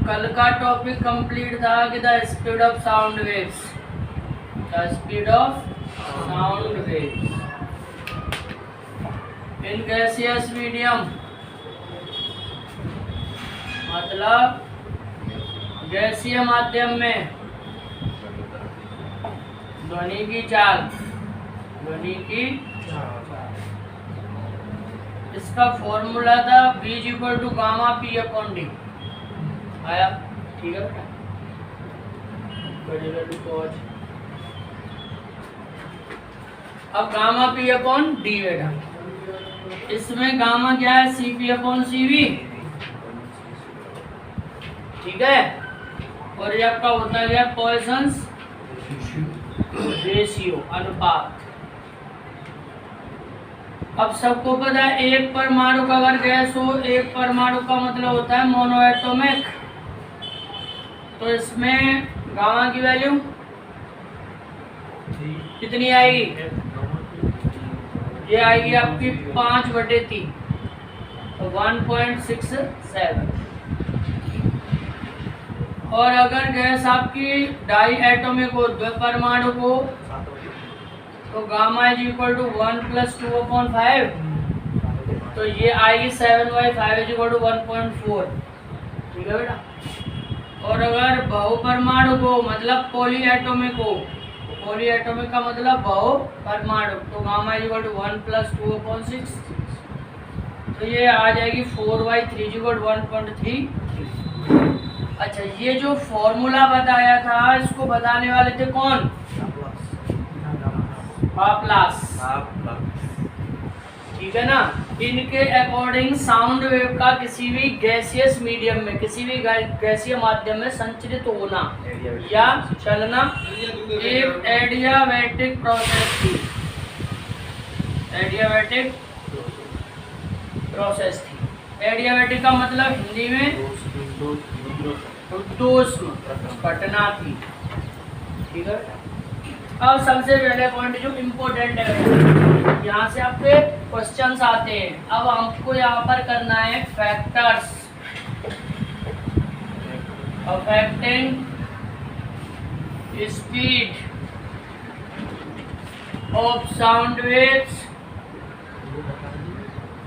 कल का topic complete था कि the speed of sound waves, the speed of sound waves in gaseous medium, मतलब गैसीय माध्यम में ध्वनि की चाल, ध्वनि की इसका फॉर्मूला था V = गामा P/D। आया? ठीक है बेटा। अब गामा P/D बेटा, इसमें गामा क्या है? CP/CV, ठीक है। और ये आपका होता गया पॉइसन्स रेशियो, अनुपात। अब सबको पता है एक परमाणु का अगर गैस हो, एक परमाणु का मतलब होता है मोनोएटॉमिक। तो इसमें गामा की वैल्यू कितनी आएगी? ये आएगी आपकी 5/3, तो 1.67। और अगर गैस आपकी डाई एटॉमिक हो, द्विपरमाणु को, तो गामा = 1 + 2/5, तो ये आएगी 7/5 = 1.4, ठीक है बेटा। और अगर बहुपरमाणु को, मतलब पॉली एटॉमिक हो, पॉली एटॉमिक का मतलब बहुपरमाणु, तो गामा = 1 + 2/6, तो ये आ जाएगी 4/3 = 1.3। अच्छा, ये जो फॉर्मूला बताया था इसको बताने वाले थे कौन? लाप्लास, ठीक है ना। इनके अकॉर्डिंग साउंड वेव का किसी भी गैसियस मीडियम में, किसी भी गैसीय माध्यम में संचरित होना या चलना एक एडियाबैटिक प्रोसेस थी, एडियाबैटिक प्रोसेस थी। एडियाबैटिक का मतलब हिंदी में उद्दोष्म घटना थी, ठीक है। अब सबसे पहले पॉइंट जो इम्पोर्टेंट है, यहाँ से आपके क्वेश्चंस आते हैं। अब हमको यहाँ पर करना है factors affecting speed of sound waves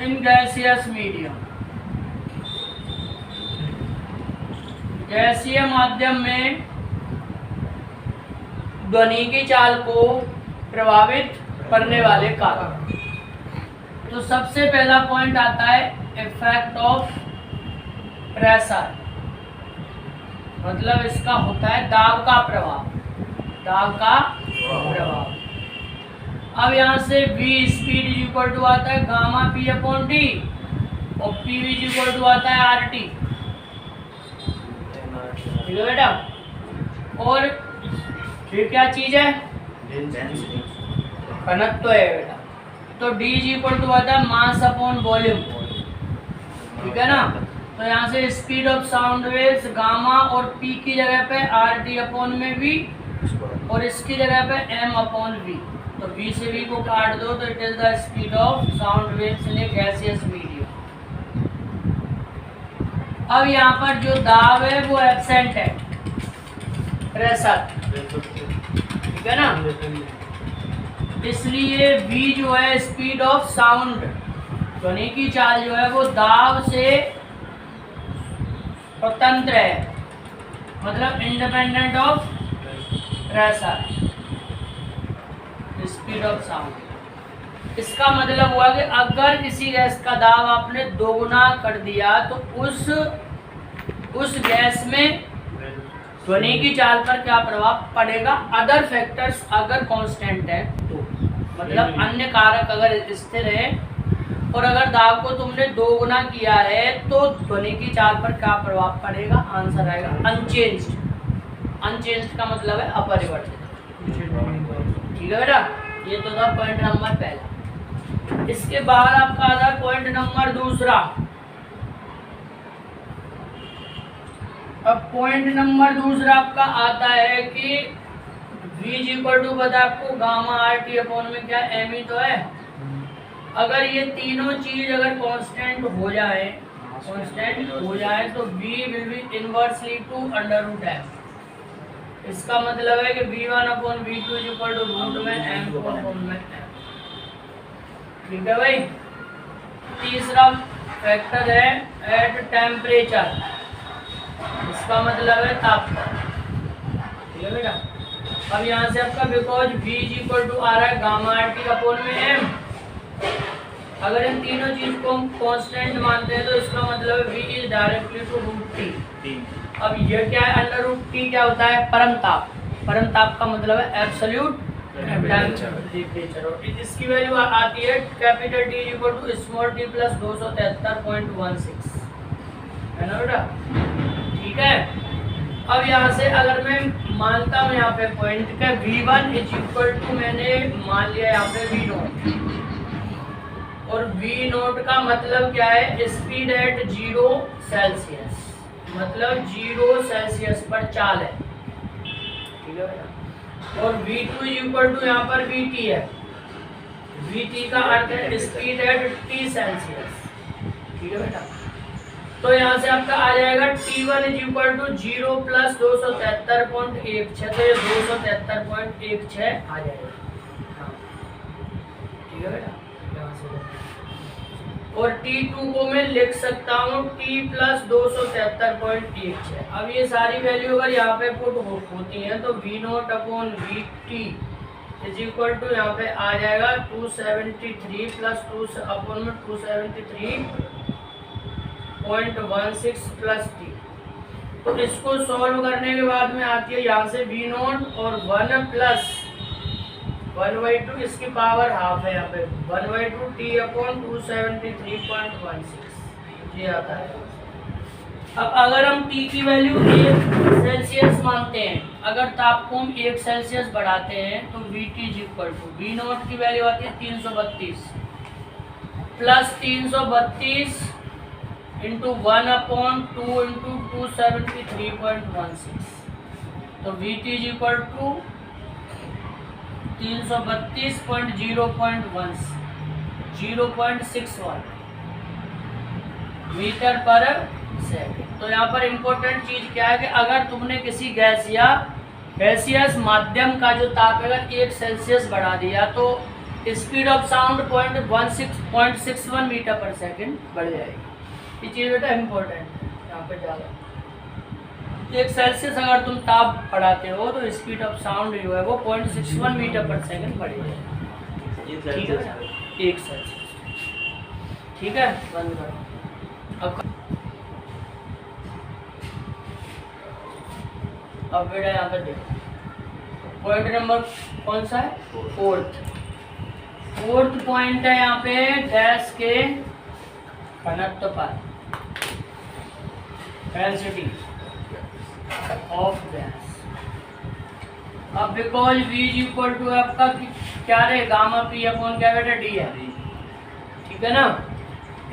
in gaseous medium. गैसीय माध्यम में ध्वनि की चाल को प्रभावित करने वाले कारक। तो सबसे पहला पॉइंट आता है इफेक्ट ऑफ प्रेशर, मतलब इसका होता है दाब का प्रभाव, दाब का प्रभाव। अब यहाँ से V स्पीड = आता है गामा P/D और PV = आता है RT, ठीक है बेटा। और ये क्या चीज है? घनत्व है बेटा। तो D = आता है मास अपॉन वॉल्यूम, ठीक है ना। तो यहाँ से speed of sound waves gamma और P की जगह पे RT/V और इसकी जगह पे M/V। तो V से V को काट दो तो it is the speed of sound waves in A gaseous medium. अब यहाँ पर जो दाब है वो एब्सेंट है, प्रेशर, ठीक है ना। इसलिए V जो है स्पीड ऑफ साउंड, ध्वनि की चाल जो है वो दाब से स्वतंत्र है, मतलब independent of pressure, speed of sound. इसका मतलब हुआ कि अगर किसी गैस का दाब आपने दोगुना कर दिया तो उस गैस में ध्वनि की चाल पर क्या प्रभाव पड़ेगा? अदर फैक्टर्स अगर कांस्टेंट है तो, मतलब अन्य कारक अगर स्थिर है और अगर दाब को तुमने दोगुना किया है तो ध्वनि की चाल पर क्या प्रभाव पड़ेगा? आंसर आएगा अनचेंज्ड। अनचेंज्ड का मतलब है अपरिवर्तित, ठीक है बेटा। ये तो था पॉइंट नंबर पहला। इसके बाद आपका आता है पॉइंट नंबर दूसरा। अब पॉइंट नंबर दूसरा आपका आता है कि V = पता आपको गामा RT/, में क्या M ही तो है। अगर ये तीनों चीज अगर कांस्टेंट हो जाए कांस्टेंट हो जाए तो v will be inversely to under root m। इसका मतलब है कि v1 upon v2 is equal to root में m को अपॉन में m। ठीक है भाई। तीसरा फैक्टर है एट टेम्परेचर, इसका मतलब है तापमान। ठीक है बेटा। अब यहाँ से आपका because v is equal to आ रहा है गामा rt अपॉन में m। अगर इन तीनों चीज को हम कांस्टेंट मानते हैं तो इसका मतलब है v is directly to root t। अब ये क्या है, अंडर रूट t क्या होता है, परम ताप। परम ताप का मतलब है एब्सोल्यूट टेम्परेचर। और इसकी वैल्यू आती है capital T equal to small t plus 273.16, है ना बेटा। ठीक है। अब यहाँ से अगर मैं मानता हूँ यहाँ पे पॉइंट का v1 इज इक्वल टू, मैंने मान लिया यहाँ पे v नोट, और v नोट का मतलब क्या है, स्पीड एट 0 सेल्सियस, मतलब 0 सेल्सियस पर चाल है। ठीक है बेटा। और v2 इज इक्वल टू यहाँ पर vt है, vt का अर्थ है स्पीड एट t सेल्सियस। ठीक है बेटा। तो यहाँ से आपका आ जाएगा t1 is equal to 0 plus 273.16, तो ये 273.16 आ जाएगा। हाँ। ठीक है बेटा। यहाँ से और t2 को मैं लिख सकता हूँ t प्लस 273.16। अब ये सारी वैल्यू अगर यहाँ पे पुट होती हैं तो v naught upon v t is equal to यहाँ पे आ जाएगा 273 प्लस 2 अपॉन में 273.16 प्लस टी। तो इसको सॉल्व करने के बाद में आती है यहाँ से v नोट और 1 प्लस 1/2, इसकी पावर हाफ है यहाँ पे 1/2 t अपॉन 273.16 ये आता है। अब अगर हम t की वैल्यू 1 सेल्सियस मानते हैं, अगर ताप को हम 1 सेल्सियस बढ़ाते हैं तो vt is equal to v naught की वैल्यू आती है 332 प्लस 332 इंटू 1 अपॉन 2 इंटू 273.16, तो vt is equal to 332.0.61 metre पर सेकंड। तो यहाँ पर इम्पोर्टेंट चीज क्या है कि अगर तुमने किसी गैस या गैसियस माध्यम का जो ताप अगर 1 सेल्सियस बढ़ा दिया तो स्पीड ऑफ साउंड 0.61 मीटर पर सेकंड बढ़ जाएगी। ये चीज बेटा इम्पोर्टेंट है यहाँ पे ज़्यादा। 1 सेल्सियस अगर तुम ताप बढ़ाते हो तो स्पीड ऑफ साउंड जो है वो 0.61 मीटर पर सेकंड बढ़ेगी। ठीक है 1 सेल्सियस। ठीक है, बंद करो। अब बेटा यहाँ पे देखो पॉइंट नंबर कौन सा है, फोर्थ पॉइंट है यहाँ पे गैस के घनत्व पर, डेंसिटी ऑफ गैस। अब because v is equal to आपका क्या रहे, गामा p अपॉन क्या बेटा d है। ठीक है ना।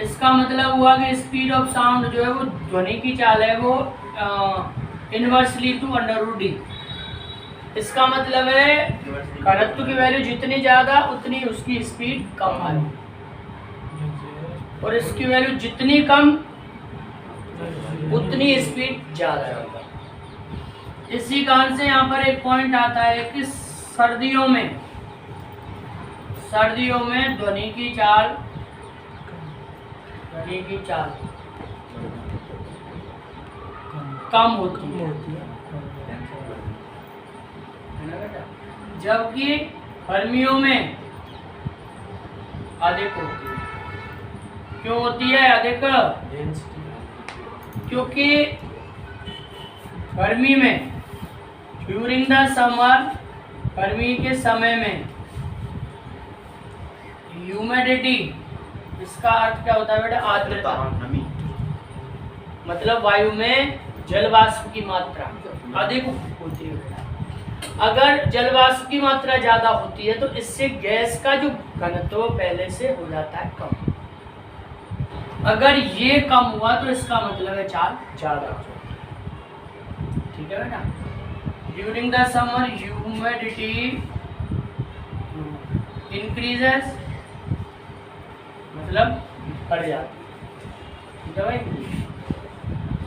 इसका मतलब हुआ कि स्पीड ऑफ साउंड जो है वो ध्वनि की चाल है वो inversely to under root d। इसका मतलब है घनत्व की वैल्यू जितनी ज़्यादा उतनी उसकी स्पीड कम आएगी, और इसकी वैल्यू जितनी कम उतनी स्पीड ज़्यादा है। इसी कारण से यहाँ पर एक पॉइंट आता है कि सर्दियों में ध्वनि की चाल कम होती है, जबकि गर्मियों में अधिक होती है। क्यों होती है अधिक? क्योंकि गर्मी में ड्यूरिंग द समर, गर्मी के समय में ह्यूमिडिटी, इसका अर्थ क्या होता है बेटा, आर्द्रता, मतलब वायु में जल वाष्प की मात्रा अधिक होती है बेटा। अगर जल वाष्प की मात्रा ज्यादा होती है तो इससे गैस का जो घनत्व पहले से हो जाता है कम। अगर ये कम हुआ तो इसका मतलब है चाल ज्यादा हो जाती है। ठीक है बेटा। During the summer humidity increases, मतलब बढ़ जाती है। ठीक है भाई।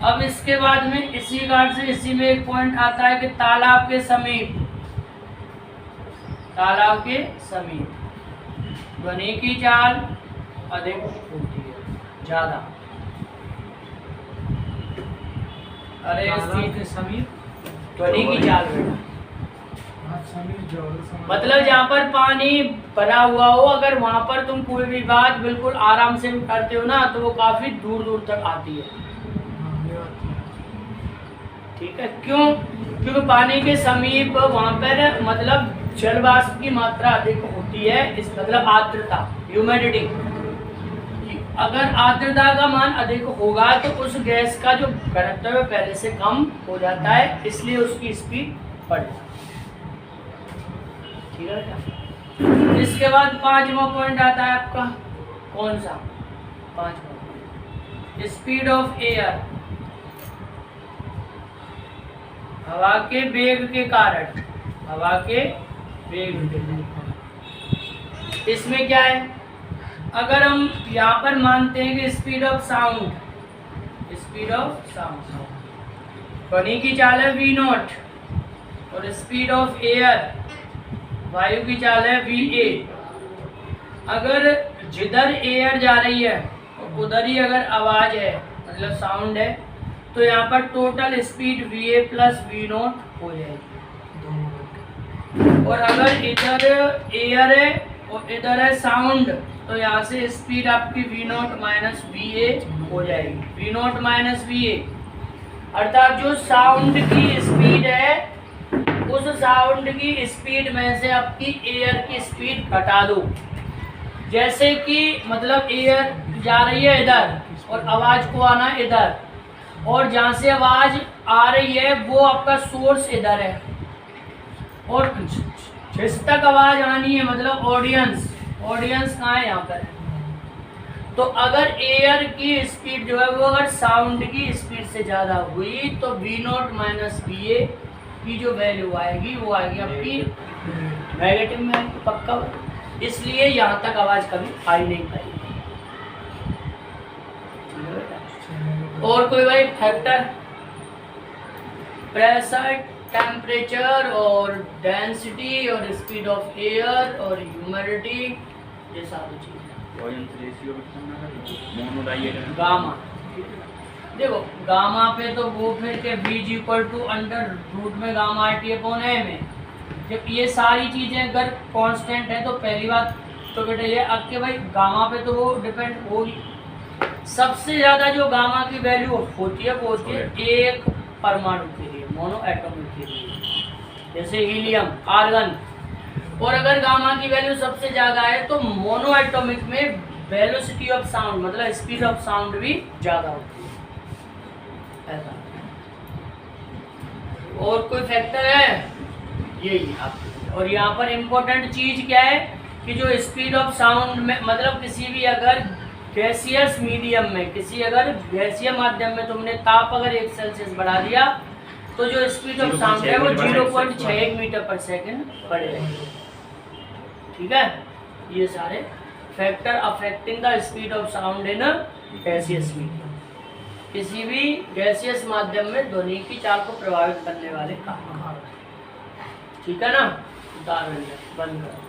अब इसके बाद में इसी कार्ड से इसी में एक पॉइंट आता है कि तालाब के समीप ध्वनि की चाल अधिक होती है, ज्यादा। अरे के समीप ध्वनि की चाल बेटा, मतलब जहाँ पर पानी भरा हुआ हो, अगर वहां पर तुम कोई भी बात बिल्कुल आराम से करते हो ना, तो वो काफी दूर दूर तक आती है। ठीक है, क्यों? क्योंकि पानी के समीप वहां पर मतलब जल वाष्प की मात्रा अधिक होती है, इस मतलब आर्द्रता, ह्यूमिडिटी। अगर आर्द्रता का मान अधिक होगा तो उस गैस का जो घनत्व है पहले से कम हो जाता है, इसलिए उसकी स्पीड बढ़ जाती है। ठीक है बेटा। इसके बाद 5वां पॉइंट आता है आपका, कौन सा? 5वां पॉइंट, स्पीड ऑफ एयर, हवा के वेग के कारण, हवा के वेग के कारण। इसमें क्या है, अगर हम यहाँ पर मानते हैं कि स्पीड ऑफ साउंड, ध्वनि की चाल है v0 और स्पीड ऑफ एयर, वायु की चाल है va। अगर जिधर एयर जा रही है और उधर ही अगर आवाज है, मतलब साउंड है, तो यहाँ पर total speed va plus v0 हो जाएगी। और अगर इधर एयर है और इधर है साउंड, तो यहाँ से स्पीड आपकी v0 माइनस va हो जाएगी। v0 माइनस va अर्थात जो साउंड की स्पीड है, उस साउंड की स्पीड में से आपकी एयर की स्पीड घटा दो। जैसे कि मतलब एयर जा रही है इधर और आवाज को आना इधर, और जहाँ से आवाज आ रही है वो आपका सोर्स इधर है, और जिस तक आवाज आनी है मतलब ऑडियंस कहाँ है? यहाँ पर है। तो अगर एयर की स्पीड जो है वो अगर साउंड की स्पीड से ज़्यादा हुई तो v0 माइनस va की जो वैल्यू आएगी वो आएगी आपकी नेगेटिव में, पक्का। इसलिए यहाँ तक आवाज़ कभी आ ही नहीं पाएगी। और कोई भाई फैक्टर, प्रेशर, टेम्परेचर और डेंसिटी और स्पीड ऑफ एयर और ह्यूमिडिटी, ये सारी चीज़ें। गामा, देखो गामा पे तो वो फिर के v = अंडर रूट में गामा RT/a में। जब ये सारी चीज़ें अगर कांस्टेंट है तो पहली बात तो बेटा ये अब के भाई गामा पे तो वो डिपेंड होगी। सबसे ज़्यादा जो गामा की वैल्यू होती है वो होती है एक परमाणु के लिए, मोनो एटॉमिक के लिए, जैसे हीलियम, आर्गन। और अगर गामा की वैल्यू सबसे ज़्यादा है तो मोनो एटॉमिक में वेलोसिटी ऑफ साउंड मतलब स्पीड ऑफ साउंड भी ज़्यादा होती है, ऐसा। और कोई फैक्टर है? यही आप। और यहाँ पर इम्पोर्टेंट चीज़ क्या है कि जो स्पीड ऑफ साउंड में मतलब किसी भी अगर गैसियस मीडियम में, किसी अगर गैसीय माध्यम में तुमने ताप अगर 1 सेल्सियस बढ़ा दिया तो जो स्पीड ऑफ साउंड है वो 0.61 मीटर पर सेकेंड बढ़ेगा। ठीक है, ये सारे factor affecting the speed of sound in gaseous medium, किसी भी गैसियस माध्यम में ध्वनि की चाल को प्रभावित करने वाले कारक। ठीक है ना, उदाहरण बंद कर।